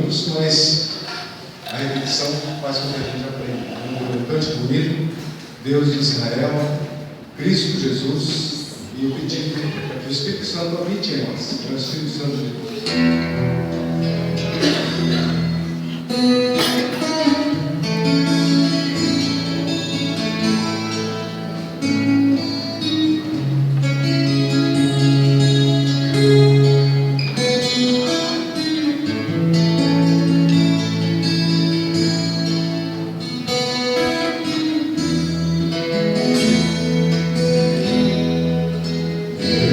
juntos, mas a repetição faz com que a gente aprenda. Um cântico bonito, Deus de Israel, Cristo Jesus, e o pedido para que o Espírito Santo habite em nós, que é o Espírito Santo de Deus.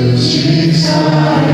Deus de Israel,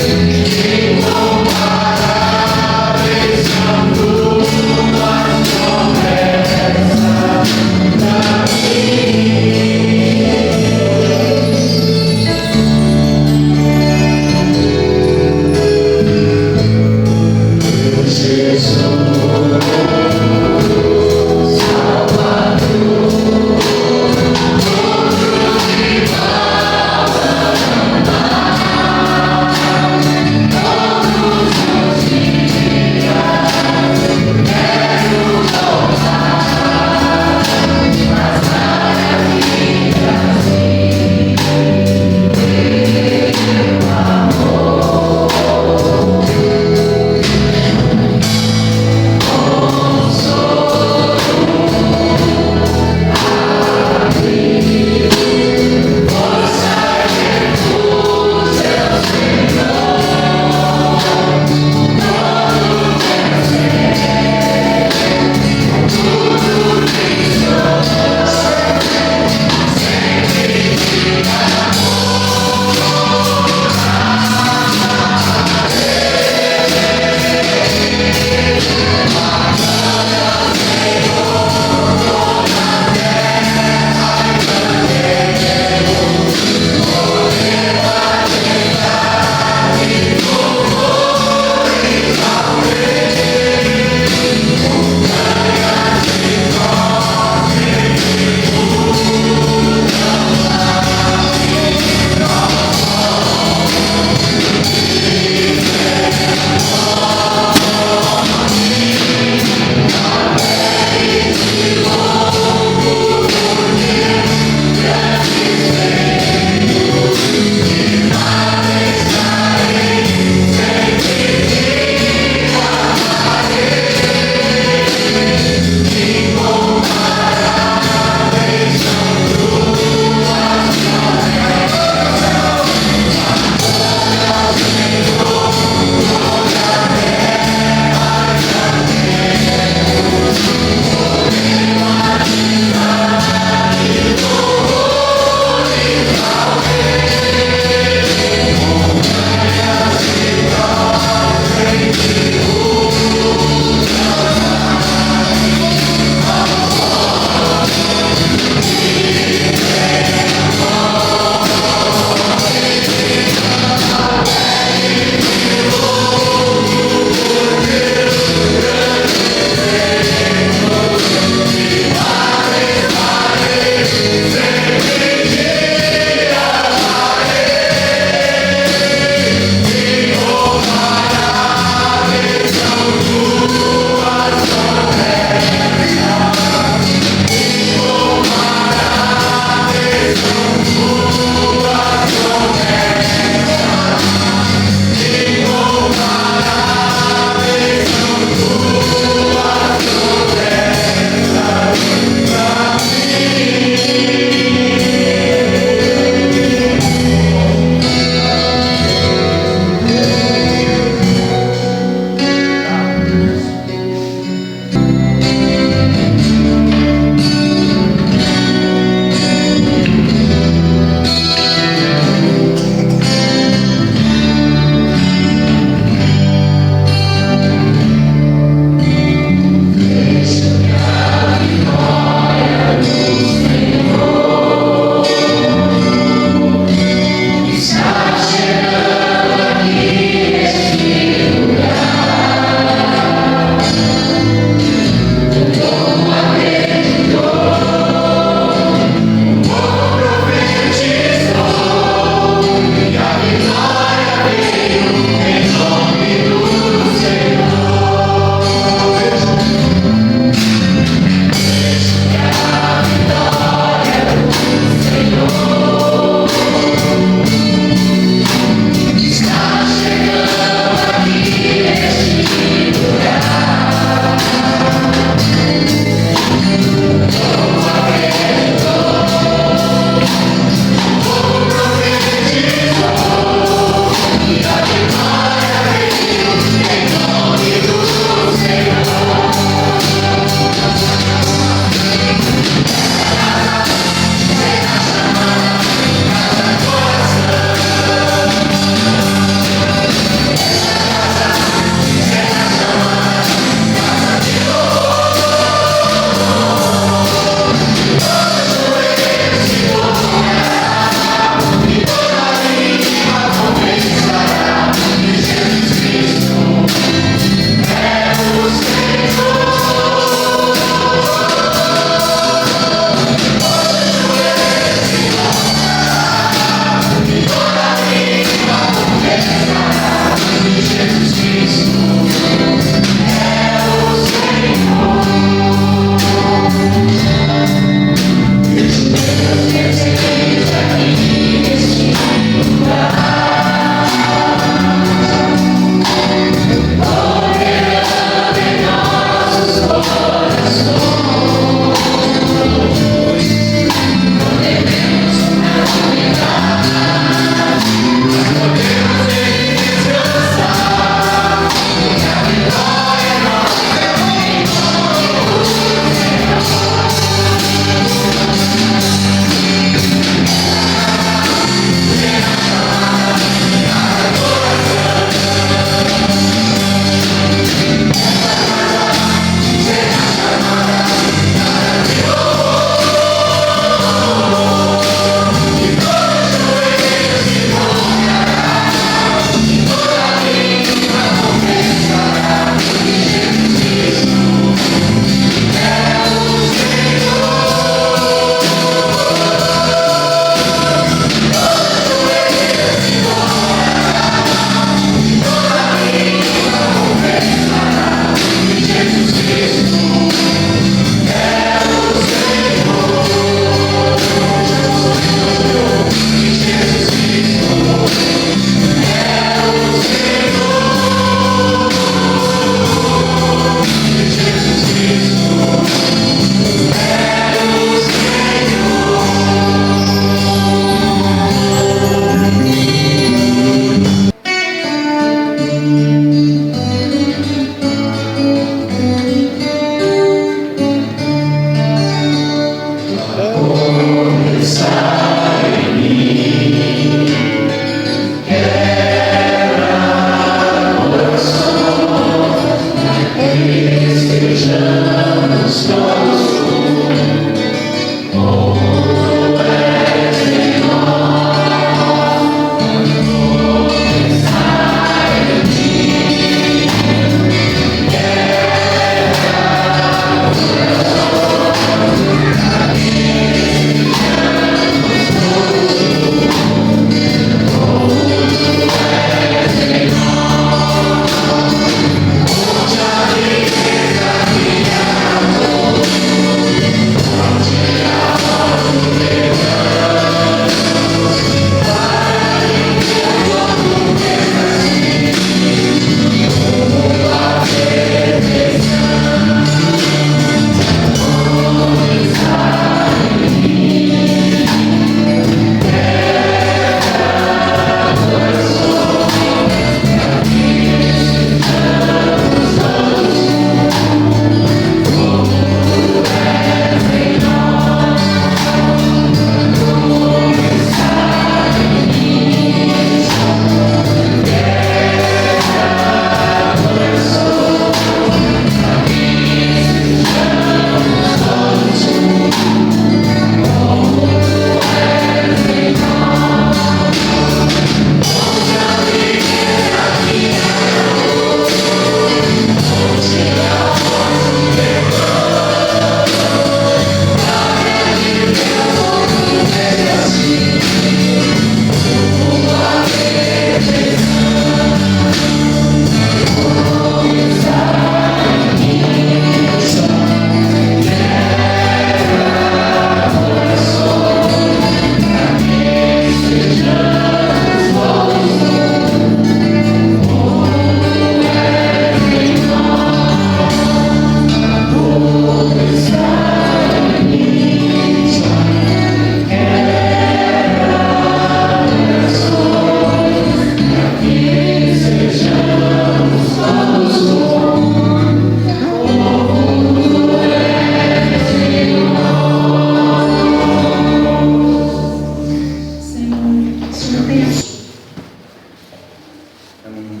uma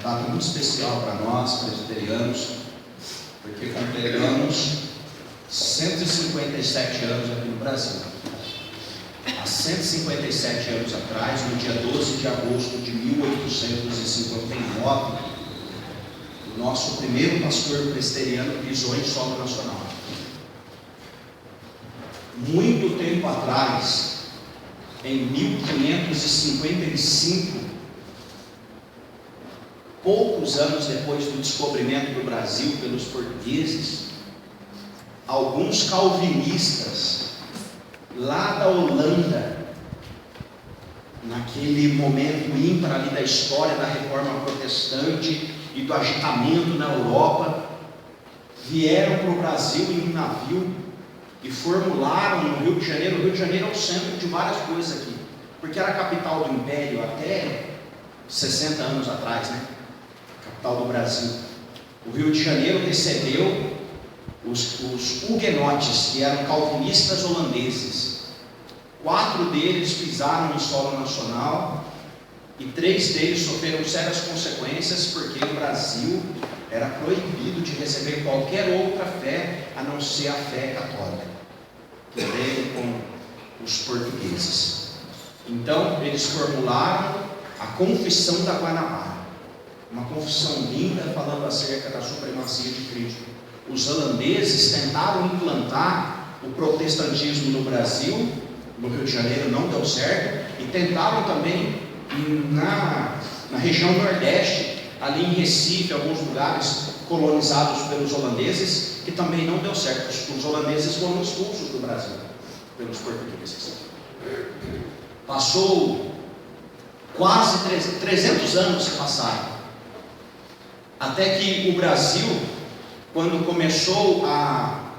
data muito especial para nós, presbiterianos, porque completamos 157 anos aqui no Brasil. Há 157 anos atrás, no dia 12 de agosto de 1859, o nosso primeiro pastor presbiteriano pisou em solo nacional. Muito tempo atrás, em 1555, poucos anos depois do descobrimento do Brasil pelos portugueses, alguns calvinistas lá da Holanda, naquele momento ímpar ali da história da reforma protestante e do agitamento na Europa, vieram para o Brasil em um navio e formularam no Rio de Janeiro. O Rio de Janeiro é o centro de várias coisas aqui, porque era a capital do Império até 60 anos atrás, né? Capital do Brasil. O Rio de Janeiro recebeu os huguenotes, que eram calvinistas holandeses. 4 deles pisaram no solo nacional e 3 deles sofreram sérias consequências, porque o Brasil era proibido de receber qualquer outra fé a não ser a fé católica, que veio com os portugueses. Então eles formularam a Confissão da Guanabara, uma confissão linda falando acerca da supremacia de Cristo. Os holandeses tentaram implantar o protestantismo no Brasil, no Rio de Janeiro não deu certo, e tentaram também na região nordeste, ali em Recife, alguns lugares colonizados pelos holandeses, que também não deu certo. Os holandeses foram expulsos do Brasil pelos portugueses. Passou quase 300 anos se passaram, até que o Brasil, quando começou a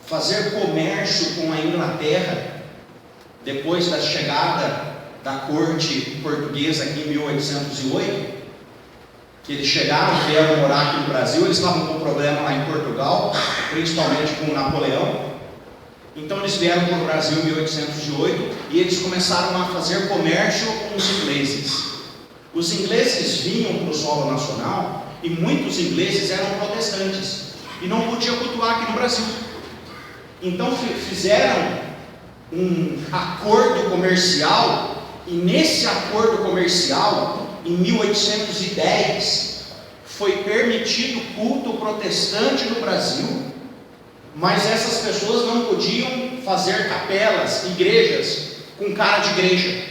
fazer comércio com a Inglaterra, depois da chegada da corte portuguesa aqui em 1808, que eles chegaram, vieram morar aqui no Brasil. Eles estavam com problema lá em Portugal, principalmente com Napoleão. Então eles vieram para o Brasil em 1808 e eles começaram a fazer comércio com os ingleses. Os ingleses vinham para o solo nacional e muitos ingleses eram protestantes e não podiam cultuar aqui no Brasil. Então fizeram um acordo comercial, e nesse acordo comercial, em 1810, foi permitido culto protestante no Brasil, mas essas pessoas não podiam fazer capelas, igrejas, com cara de igreja.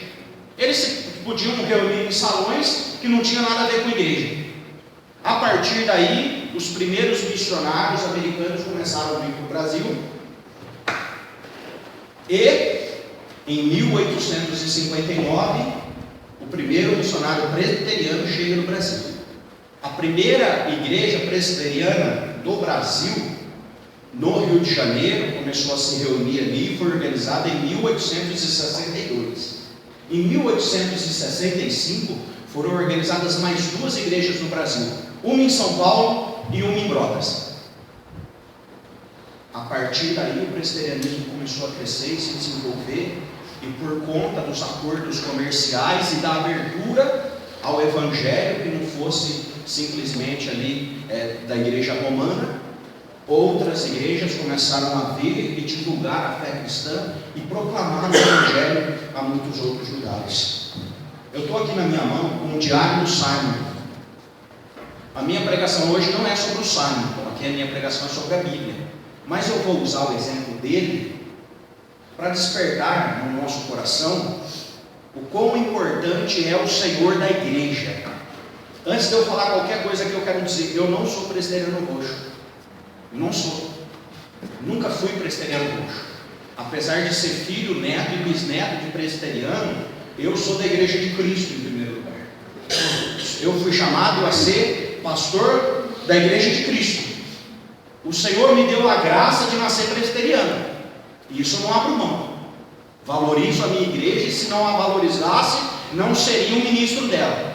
Eles podiam reunir em salões que não tinham nada a ver com igreja. A partir daí, os primeiros missionários americanos começaram a vir para o Brasil, e em 1859, o primeiro missionário presbiteriano chega no Brasil. A primeira igreja presbiteriana do Brasil, no Rio de Janeiro, começou a se reunir ali e foi organizada em 1862. Em 1865, foram organizadas mais 2 igrejas no Brasil, uma em São Paulo e uma em Brotas. A partir daí, o presbiterianismo começou a crescer e se desenvolver, e por conta dos acordos comerciais e da abertura ao Evangelho, que não fosse simplesmente ali da igreja romana, outras igrejas começaram a vir e divulgar a fé cristã e proclamar o Evangelho a muitos outros lugares. Eu estou aqui na minha mão com o diário do Simon. A minha pregação hoje não é sobre o Simon, aqui a minha pregação é sobre a Bíblia, mas eu vou usar o exemplo dele para despertar no nosso coração o quão importante é o Senhor da igreja. Antes de eu falar qualquer coisa que eu quero dizer, eu não sou presbiteriano roxo. Não sou. Nunca fui presbiteriano roxo. Apesar de ser filho, neto e bisneto de presbiteriano, eu sou da igreja de Cristo em primeiro lugar. Eu fui chamado a ser pastor da igreja de Cristo. O Senhor me deu a graça de nascer presbiteriano, e isso eu não abro mão. Valorizo a minha igreja, e se não a valorizasse, não seria um ministro dela.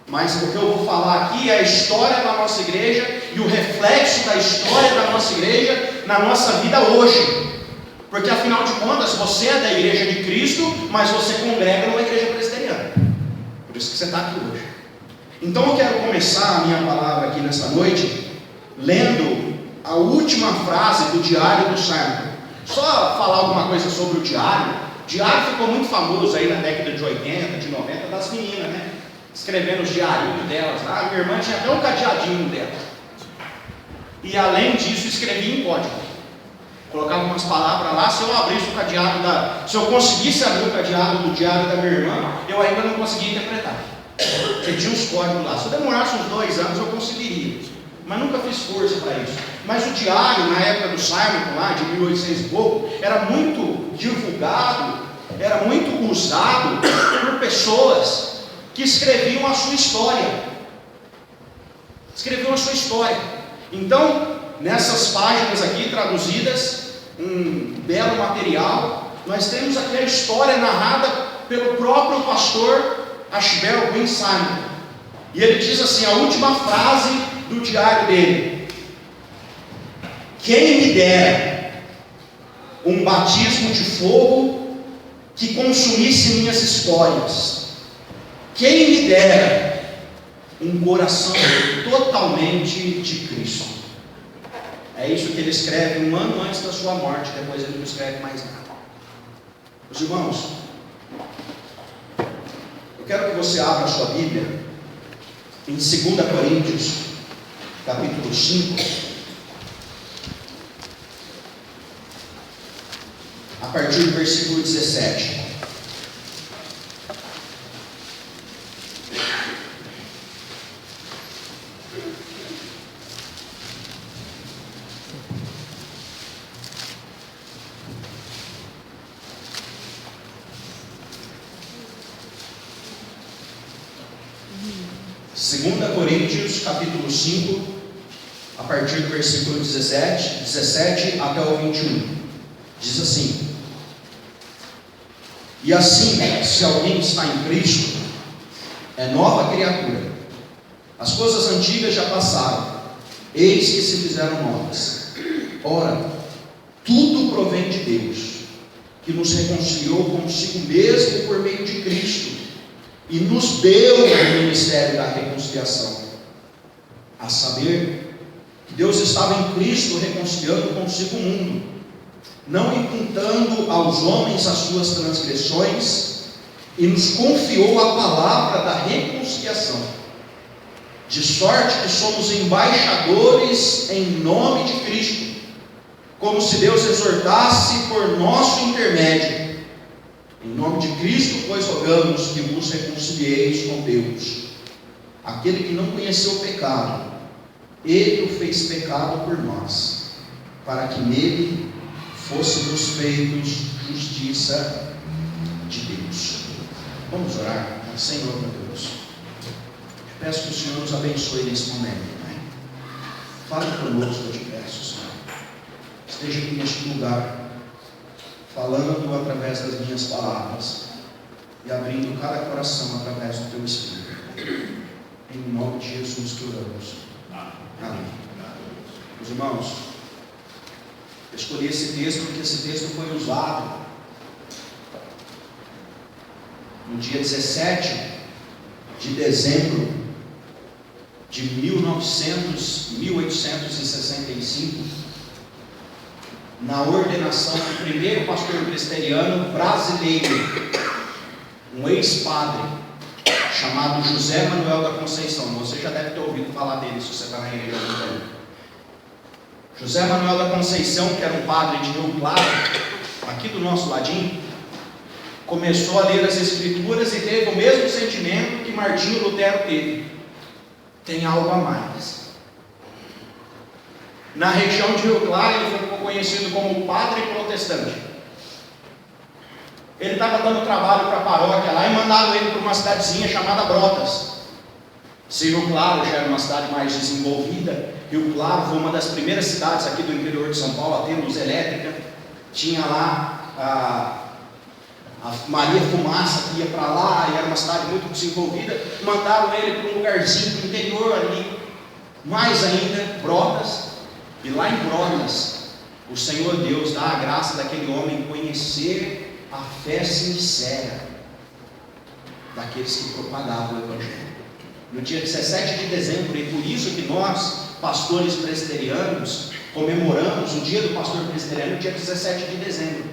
Mas o que eu vou falar aqui é a história da nossa igreja e o reflexo da história da nossa igreja na nossa vida hoje. Porque afinal de contas, você é da igreja de Cristo, mas você congrega numa igreja presbiteriana. isso que você está aqui hoje. Então eu quero começar a minha palavra aqui nesta noite, lendo a última frase do Diário do Simon. Só falar alguma coisa sobre o diário. O diário ficou muito famoso aí na década de 80, de 90, das meninas, né? Escrevendo os diários delas lá. Minha irmã tinha até um cadeadinho dela. E além disso, escrevia em código. Colocava umas palavras lá. Se eu abrisse o cadeado se eu conseguisse abrir o cadeado do diário da minha irmã, eu ainda não conseguia interpretar. Porque tinha uns códigos lá. Se eu demorasse uns 2 anos, eu conseguiria. Mas nunca fiz força para isso. Mas o diário, na época do Simon, lá de 1800 e pouco, era muito divulgado, era muito usado por pessoas que escreviam a sua história. Escreviam a sua história. Então, nessas páginas aqui traduzidas, um belo material, nós temos aqui a história narrada pelo próprio pastor Ashbel Ben Simon. E ele diz assim, a última frase do diário dele: quem me dera um batismo de fogo que consumisse minhas histórias, quem me dera um coração totalmente de Cristo. É isso que ele escreve 1 ano antes da sua morte. Depois ele não escreve mais nada. Meus irmãos, eu quero que você abra a sua Bíblia em 2 Coríntios capítulo 5, a partir do versículo 17. Segunda Coríntios capítulo 5, a partir do versículo 17 até o 21, diz assim: e assim, se alguém está em Cristo, é nova criatura, as coisas antigas já passaram, eis que se fizeram novas. Ora, tudo provém de Deus, que nos reconciliou consigo mesmo por meio de Cristo, e nos deu o ministério da reconciliação, a saber, que Deus estava em Cristo reconciliando consigo o mundo, não imputando aos homens as suas transgressões, e nos confiou a palavra da reconciliação, de sorte que somos embaixadores em nome de Cristo, como se Deus exortasse por nosso intermédio. Em nome de Cristo, pois rogamos que vos reconcilieis com Deus. Aquele que não conheceu o pecado, Ele o fez pecado por nós, para que nele fôssemos feitos justiça de Deus. Vamos orar. Senhor, meu Deus, te peço que o Senhor nos abençoe nesse momento, Pai. Fale conosco, eu te peço, Senhor. Esteja aqui neste lugar, falando através das minhas palavras e abrindo cada coração através do teu Espírito. Em nome de Jesus que oramos. Amém. Meus irmãos, eu escolhi esse texto porque esse texto foi usado no dia 17 de dezembro de 1865, na ordenação do primeiro pastor presbiteriano brasileiro, um ex-padre, chamado José Manuel da Conceição. Você já deve ter ouvido falar dele, se você está na igreja do tempo. José Manuel da Conceição, que era um padre de Rio Claro, aqui do nosso ladinho, começou a ler as Escrituras e teve o mesmo sentimento que Martinho Lutero teve: tem algo a mais. Na região de Rio Claro, ele ficou conhecido como padre protestante. Ele estava dando trabalho para a paróquia lá e mandaram ele para uma cidadezinha chamada Brotas. Se Rio Claro já era uma cidade mais desenvolvida, Rio Claro foi uma das primeiras cidades aqui do interior de São Paulo a ter luz elétrica. Tinha lá a Maria Fumaça que ia para lá, e era uma cidade muito desenvolvida. Mandaram ele para um lugarzinho do interior ali, mais ainda, Brotas. E lá em Brotas, o Senhor Deus dá a graça daquele homem conhecer a fé sincera. daqueles que propagavam o Evangelho. No dia 17 de dezembro, e por isso que nós, pastores presbiterianos, comemoramos o dia do pastor presbiteriano no dia 17 de dezembro.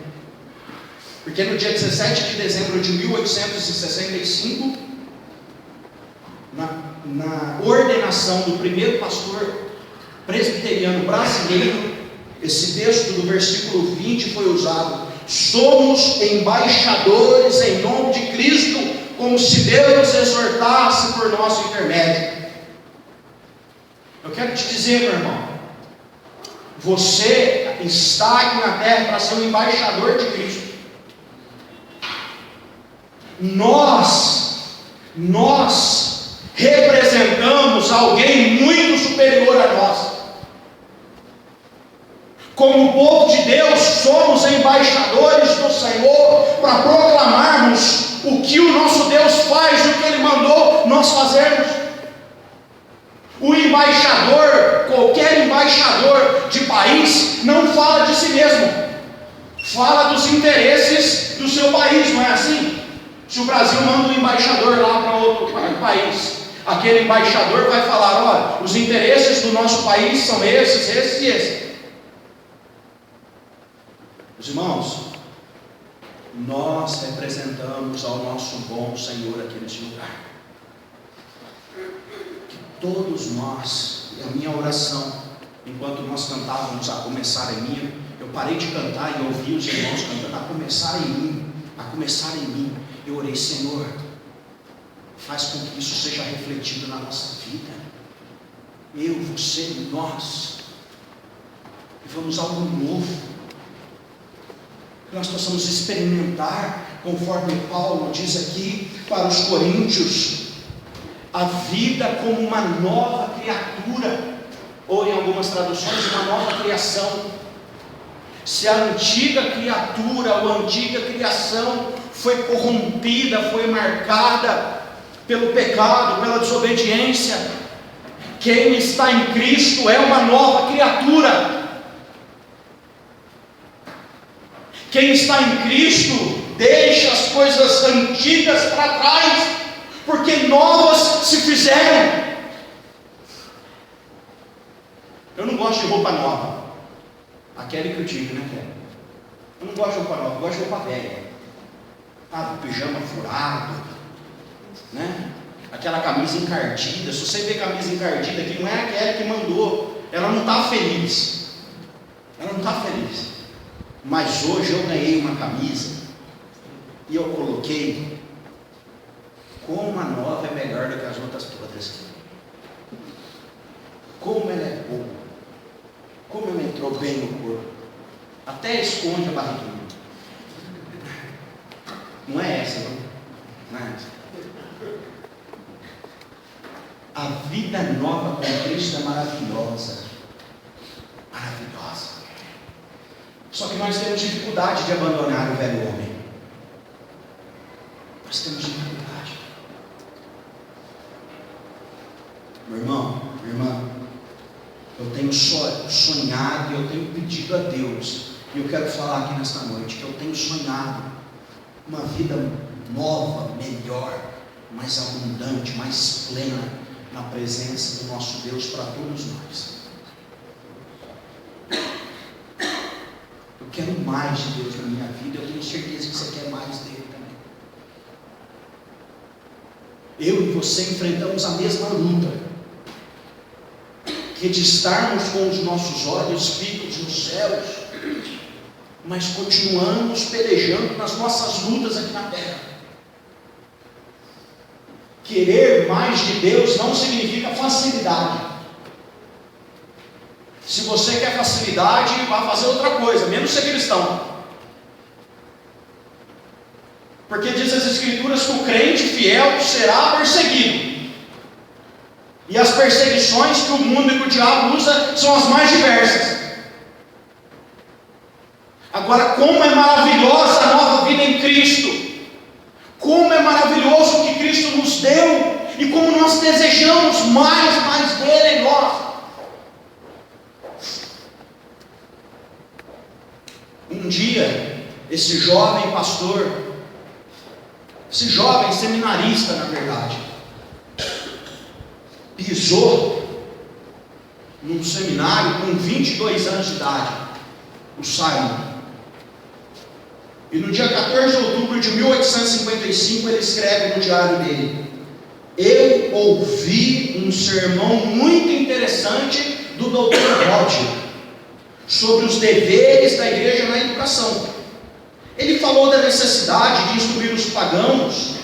Porque no dia 17 de dezembro de 1865, na ordenação do primeiro pastor presbiteriano brasileiro, esse texto do versículo 20 foi usado: somos embaixadores em nome de Cristo, como se Deus nos exortasse por nosso intermédio. Eu quero te dizer, meu irmão, você está aqui na terra para ser um embaixador de Cristo. Nós representamos alguém muito superior a nós. Como povo de Deus, somos embaixadores do Senhor para proclamarmos o que o nosso Deus faz, o que Ele mandou nós fazermos. O embaixador, qualquer embaixador de país, não fala de si mesmo, fala dos interesses do seu país, não é assim? Se o Brasil manda um embaixador lá para outro país, aquele embaixador vai falar: olha, os interesses do nosso país são esses, esses e esses. Os irmãos, nós representamos ao nosso bom Senhor aqui neste lugar. Que todos nós, e a minha oração, enquanto nós cantávamos A Começar em Mim, eu parei de cantar e ouvi os irmãos cantando A Começar em Mim, a começar em mim. Eu orei: Senhor, faz com que isso seja refletido na nossa vida. Eu, você, nós, vivamos algo novo. Que nós possamos experimentar, conforme Paulo diz aqui para os coríntios, a vida como uma nova criatura, ou em algumas traduções, uma nova criação. Se a antiga criatura ou a antiga criação foi corrompida, foi marcada pelo pecado, pela desobediência, quem está em Cristo é uma nova criatura. Quem está em Cristo deixa as coisas antigas para trás, porque novas se fizeram. Eu não gosto de roupa nova. A Kelly que eu digo, né, Kelly? Eu não gosto de roupa nova, eu gosto de roupa velha. Pijama furado, né? Aquela camisa encardida. Se você vê camisa encardida aqui, não é a Kelly que mandou. Ela não está feliz. Ela não está feliz. Mas hoje eu ganhei uma camisa e eu coloquei. Como a nova é melhor do que as outras todas. Como ela é boa. Como ela entrou bem no corpo. Até esconde a barriguinha. Não é essa, não é essa. A vida nova com Cristo é maravilhosa. Maravilhosa. Só que nós temos dificuldade de abandonar o velho homem. Nós temos dificuldade. Meu irmão, minha irmã, eu tenho sonhado e eu tenho pedido a Deus, e eu quero falar aqui nesta noite, que eu tenho sonhado uma vida nova, melhor, mais abundante, mais plena, na presença do nosso Deus para todos nós. Eu quero mais de Deus na minha vida, eu tenho certeza que você quer mais dele também. Eu e você enfrentamos a mesma luta, que de estarmos com os nossos olhos fitos nos céus, mas continuamos pelejando nas nossas lutas aqui na terra. Querer mais de Deus não significa facilidade. Se você quer facilidade, vá fazer outra coisa, menos ser cristão. Porque diz as Escrituras que o crente fiel será perseguido. E as perseguições que o mundo e que o diabo usa são as mais diversas. Agora, como é maravilhosa a nova vida em Cristo. Como é maravilhoso o que Cristo nos deu. E como nós desejamos mais dele em nós. Um dia, esse jovem pastor, Esse jovem seminarista, na verdade, pisou num seminário com 22 anos de idade, o Simon. E no dia 14 de outubro de 1855 ele escreve no diário dele: eu ouvi um sermão muito interessante do Dr. Roth sobre os deveres da igreja na educação. Ele falou da necessidade de instruir os pagãos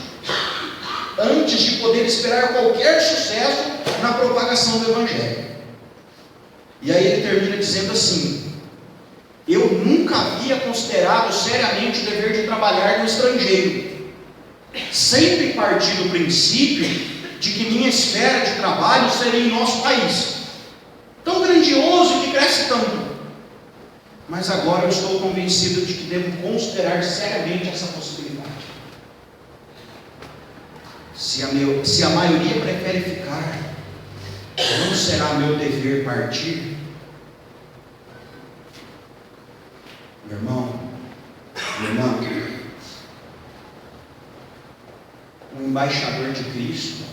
antes de poder esperar qualquer sucesso na propagação do Evangelho. E aí ele termina dizendo assim: eu nunca havia considerado seriamente o dever de trabalhar no estrangeiro. Sempre parti do princípio de que minha esfera de trabalho seria em nosso país, tão grandioso e que cresce tanto. Mas agora eu estou convencido de que devo considerar seriamente essa possibilidade. Se a maioria prefere ficar, não será meu dever partir? Meu irmão, minha irmã, um embaixador de Cristo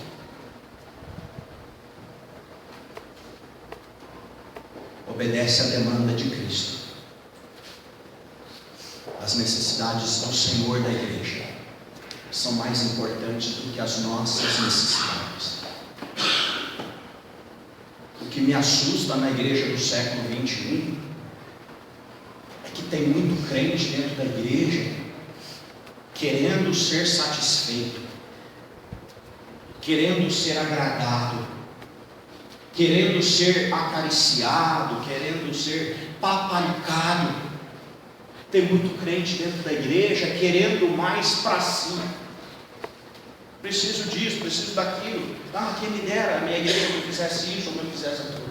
obedece à demanda de Cristo. As necessidades do Senhor da igreja são mais importantes do que as nossas necessidades. O que me assusta na igreja do século 21 é que tem muito crente dentro da igreja querendo ser satisfeito, querendo ser agradado, querendo ser acariciado, querendo ser paparicado. Tem muito crente dentro da igreja querendo mais para si. Preciso disso, preciso daquilo. Ah, quem me dera a minha igreja me fizesse isso ou me fizesse aquilo.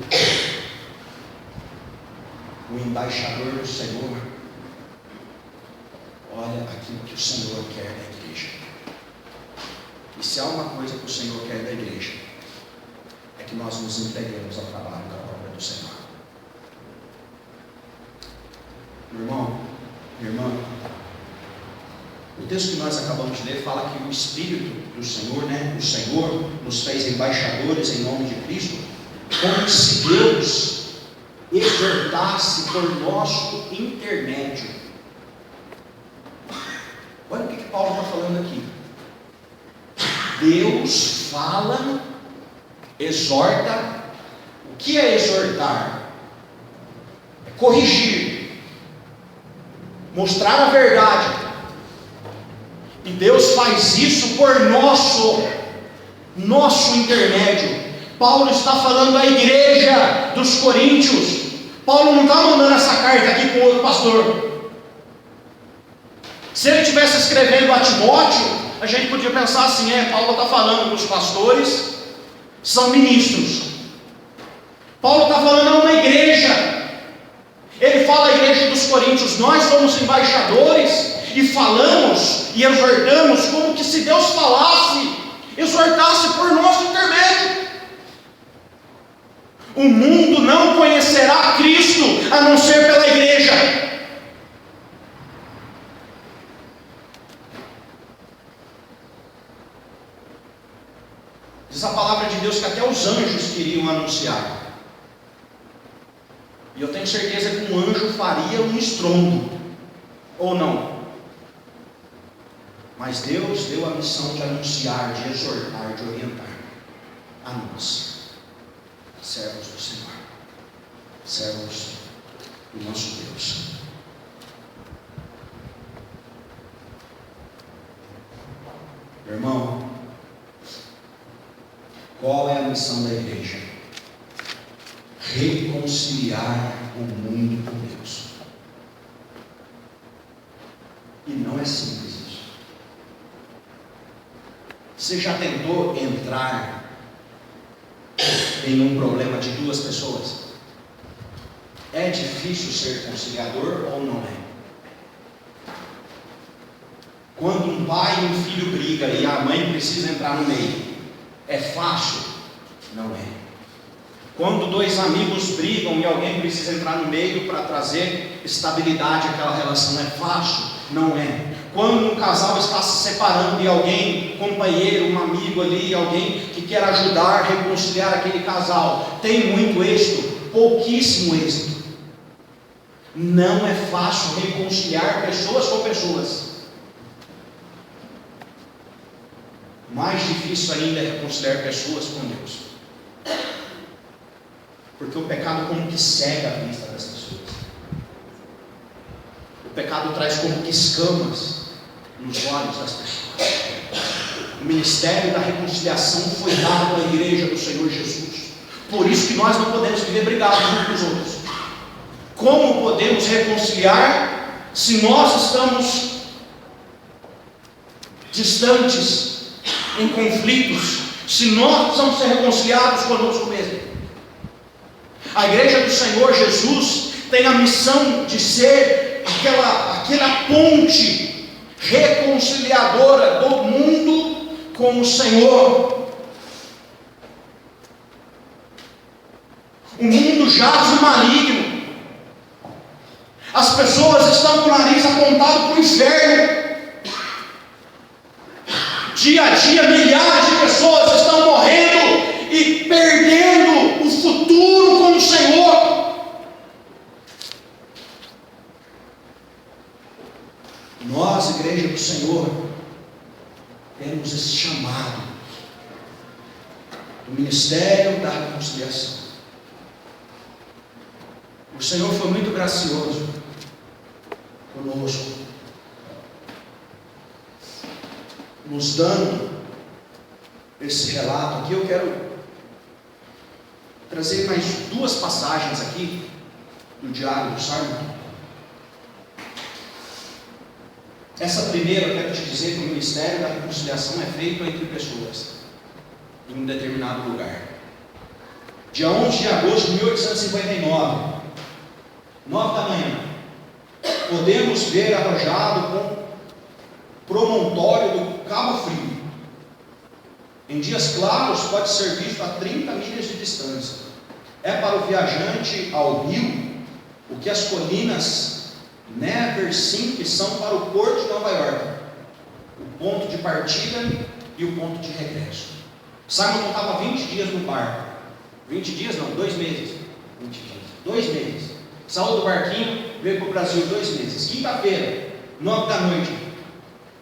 O embaixador do Senhor olha aquilo que o Senhor quer da igreja. E se há uma coisa que o Senhor quer da igreja, é que nós nos entreguemos ao trabalho da obra do Senhor. Meu irmão, minha irmã, o texto que nós acabamos de ler fala que o Espírito do Senhor, o Senhor nos fez embaixadores em nome de Cristo, como se Deus exortasse por nosso intermédio. Olha o que Paulo está falando aqui. Deus fala, exorta. O que é exortar? É corrigir, mostrar a verdade. E Deus faz isso por nosso intermédio. Paulo está falando à igreja dos Coríntios. Paulo não está mandando essa carta aqui para outro pastor. Se ele estivesse escrevendo a Timóteo, a gente podia pensar assim: Paulo está falando para os pastores, são ministros. Paulo está falando a uma igreja. Ele fala à igreja dos Coríntios: nós somos embaixadores e falamos e exortamos como que se Deus falasse, exortasse por nosso intermédio. O mundo não conhecerá Cristo a não ser pela igreja. Diz a palavra de Deus que até os anjos queriam anunciar. E eu tenho certeza que um anjo faria um estrondo, ou não? Mas Deus deu a missão de anunciar, de exortar, de orientar a nós, servos do Senhor, servos do nosso Deus. Meu irmão, qual é a missão da igreja? Reconciliar o mundo com Deus. E não é simples isso. Você já tentou entrar em um problema de duas pessoas? É difícil ser conciliador ou não é? Quando um pai e um filho brigam e a mãe precisa entrar no meio, é fácil? Não é. Quando dois amigos brigam e alguém precisa entrar no meio para trazer estabilidade àquela relação, é fácil? Não é. Quando um casal está se separando e alguém, companheiro, um amigo ali, alguém que quer ajudar a reconciliar aquele casal, tem muito êxito? Pouquíssimo êxito. Não é fácil reconciliar pessoas com pessoas. Mais difícil ainda é reconciliar pessoas com Deus, porque o pecado como que cega a vista das pessoas. O pecado traz como que escamas nos olhos das pessoas. O ministério da reconciliação foi dado à igreja do Senhor Jesus. Por isso que nós não podemos viver brigados uns com os outros. Como podemos reconciliar se nós estamos distantes, em conflitos, se nós precisamos ser reconciliados conosco mesmo? A igreja do Senhor Jesus tem a missão de ser aquela ponte reconciliadora do mundo com o Senhor. O mundo jaz no maligno. As pessoas estão com o nariz apontado para o inferno. Dia a dia, milhares de pessoas estão morrendo e perdendo o futuro com o Senhor. Nós, igreja do Senhor, temos esse chamado do ministério da reconciliação. O Senhor foi muito gracioso conosco, nos dando esse relato aqui. Eu quero trazer mais duas passagens aqui do Diário do Salmo. Essa primeira, eu quero te dizer que o ministério da reconciliação é feito entre pessoas em um determinado lugar. Dia 11 de agosto de 1859, 9 da manhã, podemos ver arrojado com promontório do Cabo Frio. Em dias claros pode ser visto a 30 milhas de distância. É para o viajante ao rio o que as colinas Neversink são para o porto de Nova York, o ponto de partida e o ponto de regresso. Simon estava 20 dias no barco. 20 dias não, 2 meses. 20 dias, 2 meses. Saiu do barquinho, veio para o Brasil 2 meses. Quinta-feira, 9 da noite.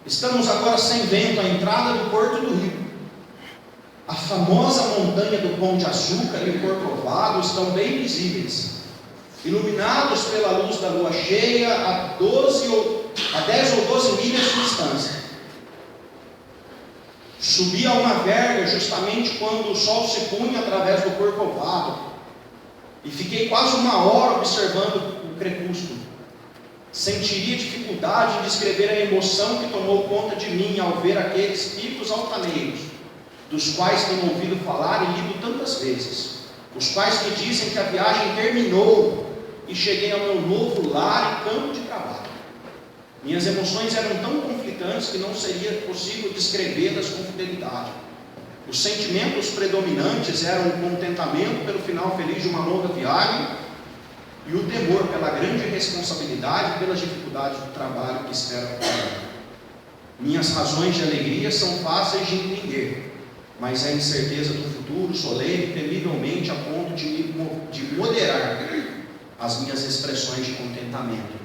Estamos agora sem vento, à entrada do Porto do Rio. A famosa montanha do Pão de Açúcar e o Corcovado estão bem visíveis, iluminados pela luz da lua cheia a 10 ou 12 milhas de distância. Subi a uma verga justamente quando o sol se punha através do Corcovado e fiquei quase 1 hora observando o crepúsculo. Sentiria dificuldade em descrever a emoção que tomou conta de mim ao ver aqueles picos altaneiros, dos quais tenho ouvido falar e lido tantas vezes, os quais me dizem que a viagem terminou e cheguei ao meu novo lar e campo de trabalho. Minhas emoções eram tão conflitantes que não seria possível descrevê-las com fidelidade. Os sentimentos predominantes eram o contentamento pelo final feliz de uma longa viagem e o temor pela grande responsabilidade e pelas dificuldades do trabalho que espera por mim. Minhas razões de alegria são fáceis de entender, mas a incerteza do futuro solene temivelmente a ponto de moderar as minhas expressões de contentamento.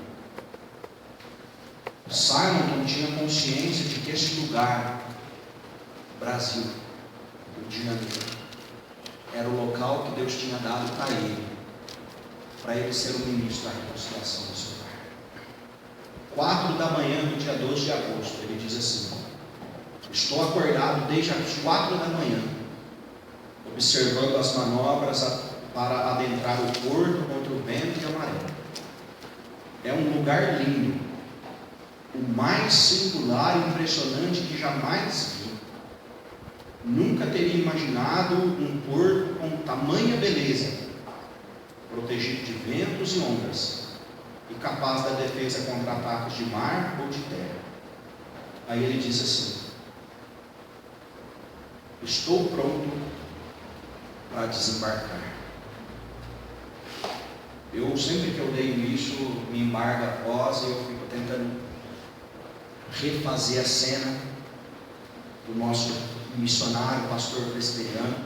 Simon tinha consciência de que esse lugar, Brasil, Rio de Janeiro, era o local que Deus tinha dado para ele ser o ministro da reconciliação do seu lar. 4 da manhã do dia 12 de agosto, ele diz assim: estou acordado desde as 4 da manhã, observando as manobras para adentrar o porto contra o vento e a maré. É um lugar lindo, o mais singular e impressionante que jamais vi. Nunca teria imaginado um porto com tamanha beleza, protegido de ventos e ondas, e capaz da defesa contra ataques de mar ou de terra. Aí ele diz assim: estou pronto para desembarcar. Eu sempre que eu leio isso, me embarga a voz e eu fico tentando refazer a cena do nosso missionário, pastor presbiteriano.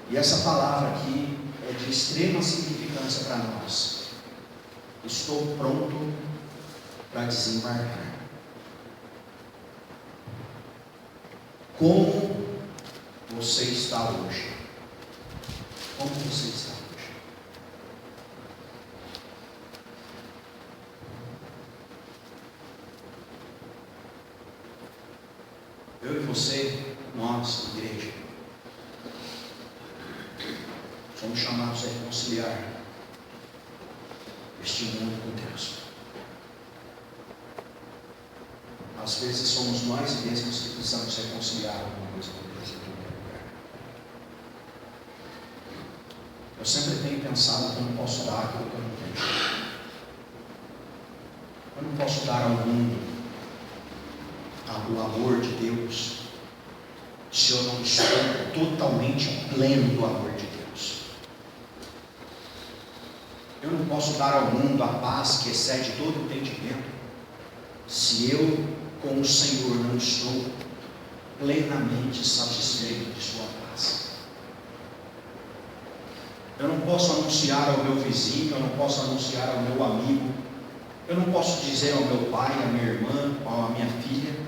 E essa palavra aqui é de extrema significância para nós. Estou pronto para desembarcar. Como você está hoje? Como você está hoje? Eu e você, nós, igreja, somos chamados a reconciliar este mundo com Deus. Às vezes somos nós mesmos que precisamos reconciliar alguma coisa com Deus em primeiro lugar. Eu sempre tenho pensado que eu não posso dar aquilo que eu não tenho. Eu não posso dar ao mundo o amor de Deus se eu não estou totalmente pleno do amor de Deus. Eu não posso dar ao mundo a paz que excede todo entendimento se eu, com o Senhor, não estou plenamente satisfeito de sua paz. Eu não posso anunciar ao meu vizinho, eu não posso anunciar ao meu amigo, eu não posso dizer ao meu pai, à minha irmã, à minha filha,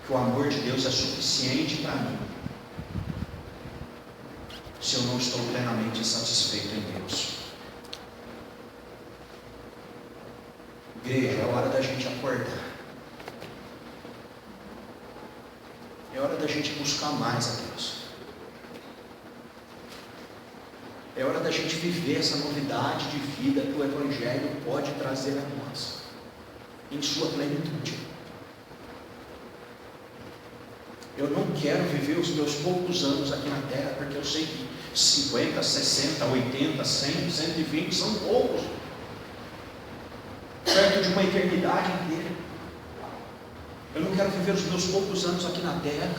que o amor de Deus é suficiente para mim, se eu não estou plenamente satisfeito em Deus. Igreja, é hora da gente acordar. É hora da gente buscar mais a Deus. É hora da gente viver essa novidade de vida que o Evangelho pode trazer a nós, em sua plenitude. Eu não quero viver os meus poucos anos aqui na terra, porque eu sei que 50, 60, 80, 100, 120 são poucos, perto de uma eternidade inteira. Eu não quero viver os meus poucos anos aqui na terra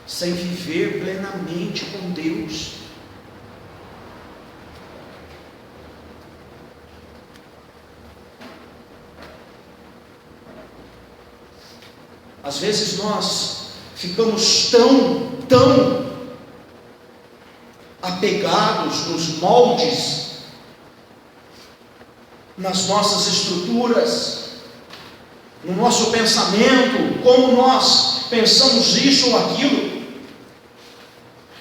sem viver plenamente com Deus. Às vezes nós ficamos tão apegados nos moldes, nas nossas estruturas, no nosso pensamento, como nós pensamos isso ou aquilo,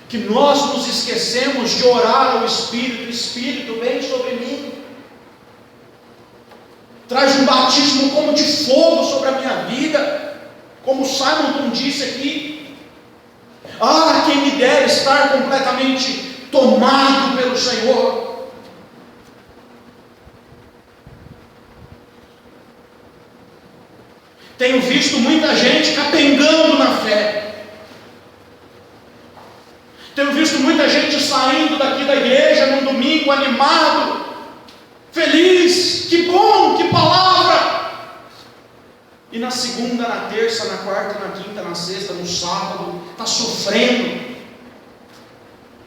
que nós nos esquecemos de orar ao Espírito. Espírito, vem sobre mim, traz um batismo como de fogo sobre a minha vida. Como Simon disse aqui, quem me dera estar completamente tomado pelo Senhor. Tenho visto muita gente capengando na fé. Tenho visto muita gente saindo daqui da igreja num domingo animado, feliz, que bom, que palavra. E na segunda, na terça, na quarta, na quinta, na sexta, no sábado, está sofrendo,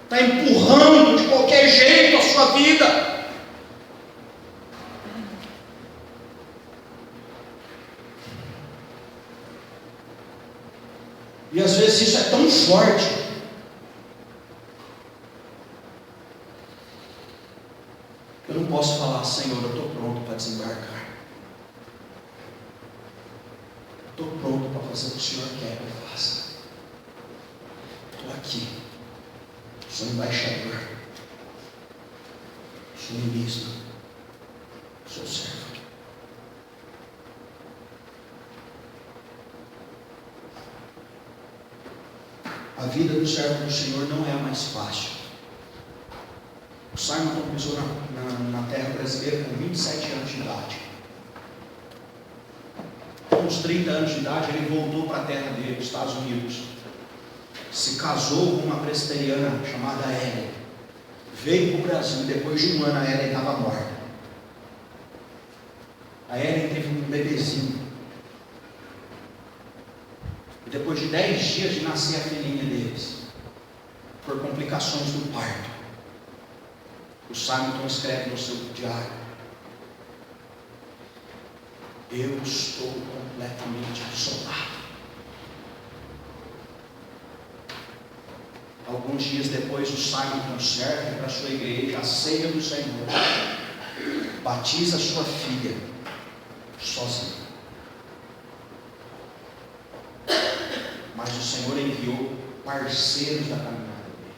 está empurrando de qualquer jeito a sua vida. E às vezes isso é tão forte que eu não posso falar: Senhor, eu estou pronto para desembarcar. Estou pronto para fazer o que o Senhor quer que eu faça. Estou aqui. Sou embaixador. Sou ministro. Sou servo. A vida do servo do Senhor não é a mais fácil. O Simon pisou na terra brasileira com 27 anos de idade. Com uns 30 anos de idade, ele voltou para a terra dele, nos Estados Unidos. Se casou com uma presbiteriana chamada Ellen. Veio para o Brasil, depois de um ano a Ellen estava morta. A Ellen teve um bebezinho. E depois de 10 dias de nascer a filhinha deles, por complicações do parto, o Simon escreve no seu diário: eu estou completamente desolado. Alguns dias depois, o Simon serve para a sua igreja a ceia do Senhor, batiza sua filha sozinho. Mas o Senhor enviou parceiros da caminhada dele,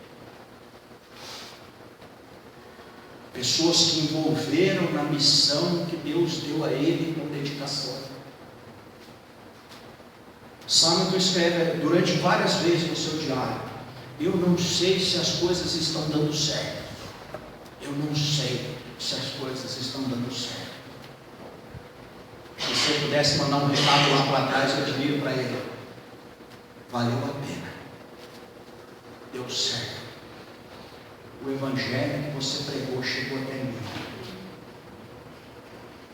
pessoas que envolveram na missão que Deus deu a ele com dedicação. Simon escreve durante várias vezes no seu diário: eu não sei se as coisas estão dando certo, eu não sei se as coisas estão dando certo. Se você pudesse mandar um recado lá para trás, eu diria para ele: valeu a pena, deu certo, o evangelho que você pregou chegou até mim,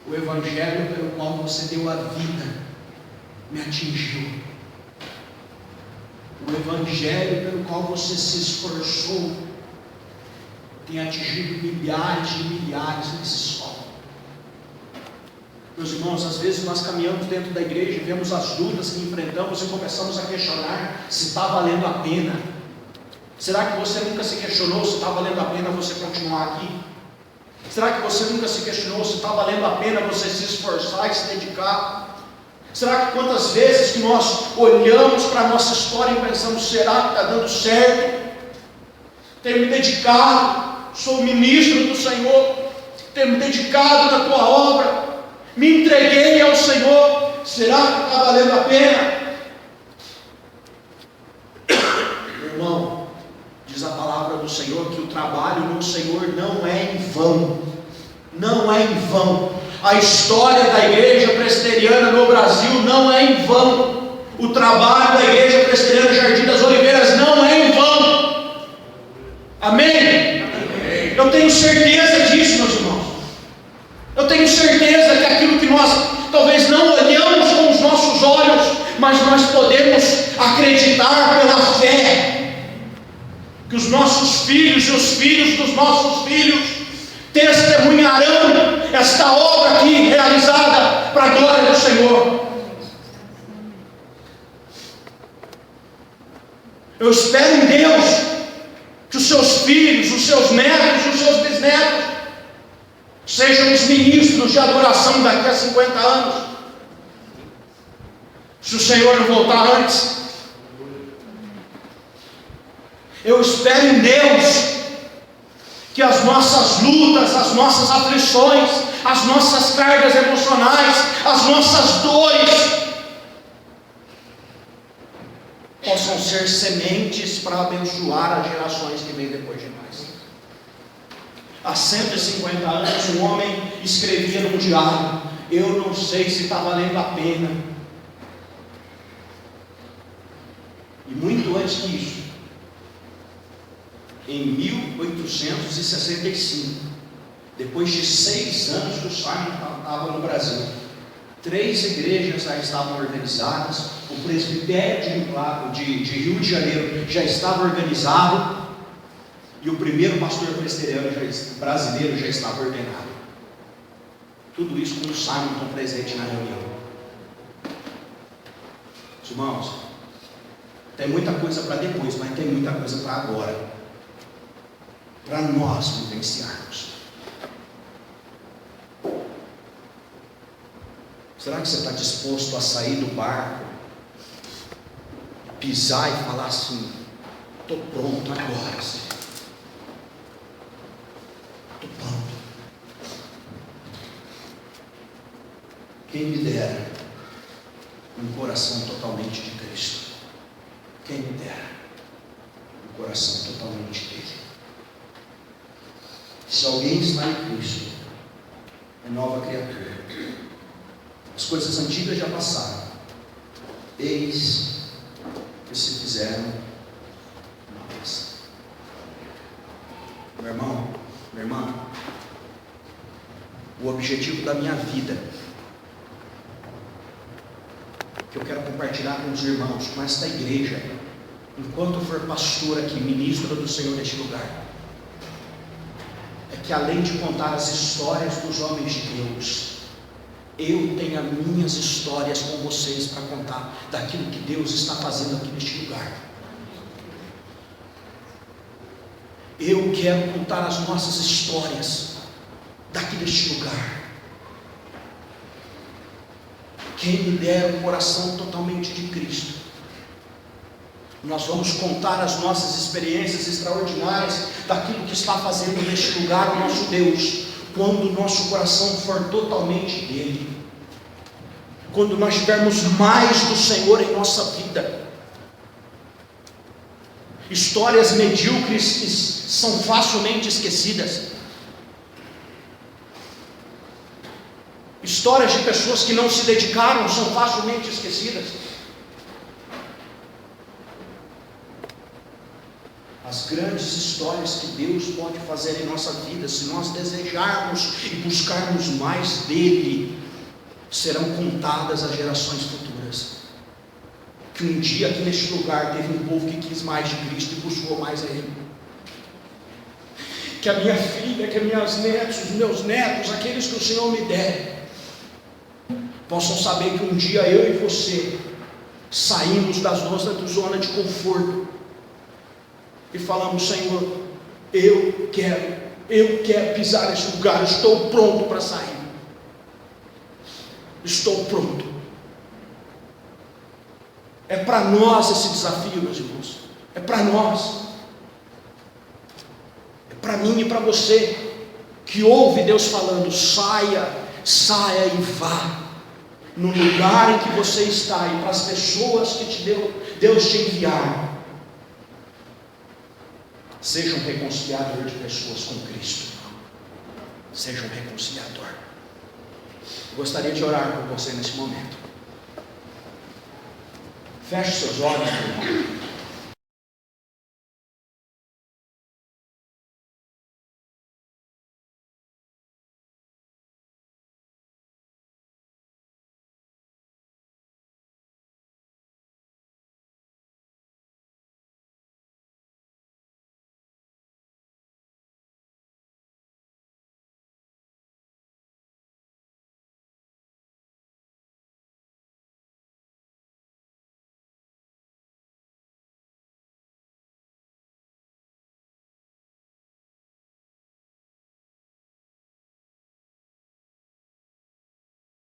o evangelho pelo qual você deu a vida me atingiu, o evangelho pelo qual você se esforçou tem atingido milhares e milhares nesse solo. Meus irmãos, às vezes nós caminhamos dentro da igreja, vemos as lutas que enfrentamos e começamos a questionar se está valendo a pena. Será que você nunca se questionou se está valendo a pena você continuar aqui? Será que você nunca se questionou se está valendo a pena você se esforçar e se dedicar? Será que quantas vezes que nós olhamos para a nossa história e pensamos: será que está dando certo? Tenho me dedicado, sou ministro do Senhor, tenho me dedicado na tua obra, me entreguei ao Senhor, será que está valendo a pena? Irmão, diz a palavra do Senhor que o trabalho no Senhor não é em vão, não é em vão. A história da igreja presbiteriana no Brasil não é em vão. O trabalho da igreja presbiteriana Jardim das Oliveiras não é em vão. Amém? Amém. Eu tenho certeza disso, meus irmãos. Eu tenho certeza que aquilo que nós talvez não olhamos com os nossos olhos, mas nós podemos acreditar pela fé, que os nossos filhos e os filhos dos nossos filhos testemunharão esta obra aqui realizada para a glória do Senhor. Eu espero em Deus que os seus filhos, os seus netos e os seus bisnetos sejam os ministros de adoração daqui a 50 anos, se o Senhor não voltar antes. Eu espero em Deus que as nossas lutas, as nossas aflições, as nossas cargas emocionais, as nossas dores possam ser sementes para abençoar as gerações que vêm depois de nós. Há 150 anos um homem escrevia num diário: eu não sei se está valendo a pena. E muito antes disso, em 1865, depois de 6 anos que o Simon estava no Brasil, 3 igrejas já estavam organizadas, o presbitério de Rio de Janeiro já estava organizado, e o primeiro pastor presbiteriano brasileiro já estava ordenado. Tudo isso com o Simon presente na reunião. Irmãos, tem muita coisa para depois, mas tem muita coisa para agora, para nós vivenciarmos. Será que você está disposto a sair do barco, pisar e falar assim: estou pronto agora, Senhor, estou pronto? Quem me dera um coração totalmente de Cristo, quem me dera um coração totalmente dele. Se alguém está em Cristo, é nova criatura. As coisas antigas já passaram, eis que se fizeram novas. Meu irmão, minha irmã, o objetivo da minha vida, que eu quero compartilhar com os irmãos, com esta igreja, enquanto eu for pastor aqui, ministro do Senhor neste lugar, é que além de contar as histórias dos homens de Deus, Eu tenho as minhas histórias com vocês para contar daquilo que Deus está fazendo aqui neste lugar. Eu quero contar as nossas histórias daqui deste lugar. Quem me der um coração totalmente de Cristo, nós vamos contar as nossas experiências extraordinárias daquilo que está fazendo neste lugar o nosso Deus, quando o nosso coração for totalmente dele, quando nós tivermos mais do Senhor em nossa vida. Histórias medíocres são facilmente esquecidas. Histórias de pessoas que não se dedicaram são facilmente esquecidas. As grandes histórias que Deus pode fazer em nossa vida, se nós desejarmos e buscarmos mais dele, serão contadas às gerações futuras. Que um dia aqui neste lugar teve um povo que quis mais de Cristo e buscou mais a Ele. Que a minha filha, que as minhas netas, os meus netos, aqueles que o Senhor me der, possam saber que um dia eu e você saímos da zona de conforto e falamos: Senhor, eu quero pisar nesse lugar, estou pronto para sair, estou pronto. É para nós esse desafio, meus irmãos, é para nós, é para mim e para você, que ouve Deus falando: saia e vá, no lugar em que você está, e para as pessoas que Deus te enviar. Seja um reconciliador de pessoas com Cristo. Seja um reconciliador. Eu gostaria de orar por você nesse momento. Feche seus olhos, meu irmão.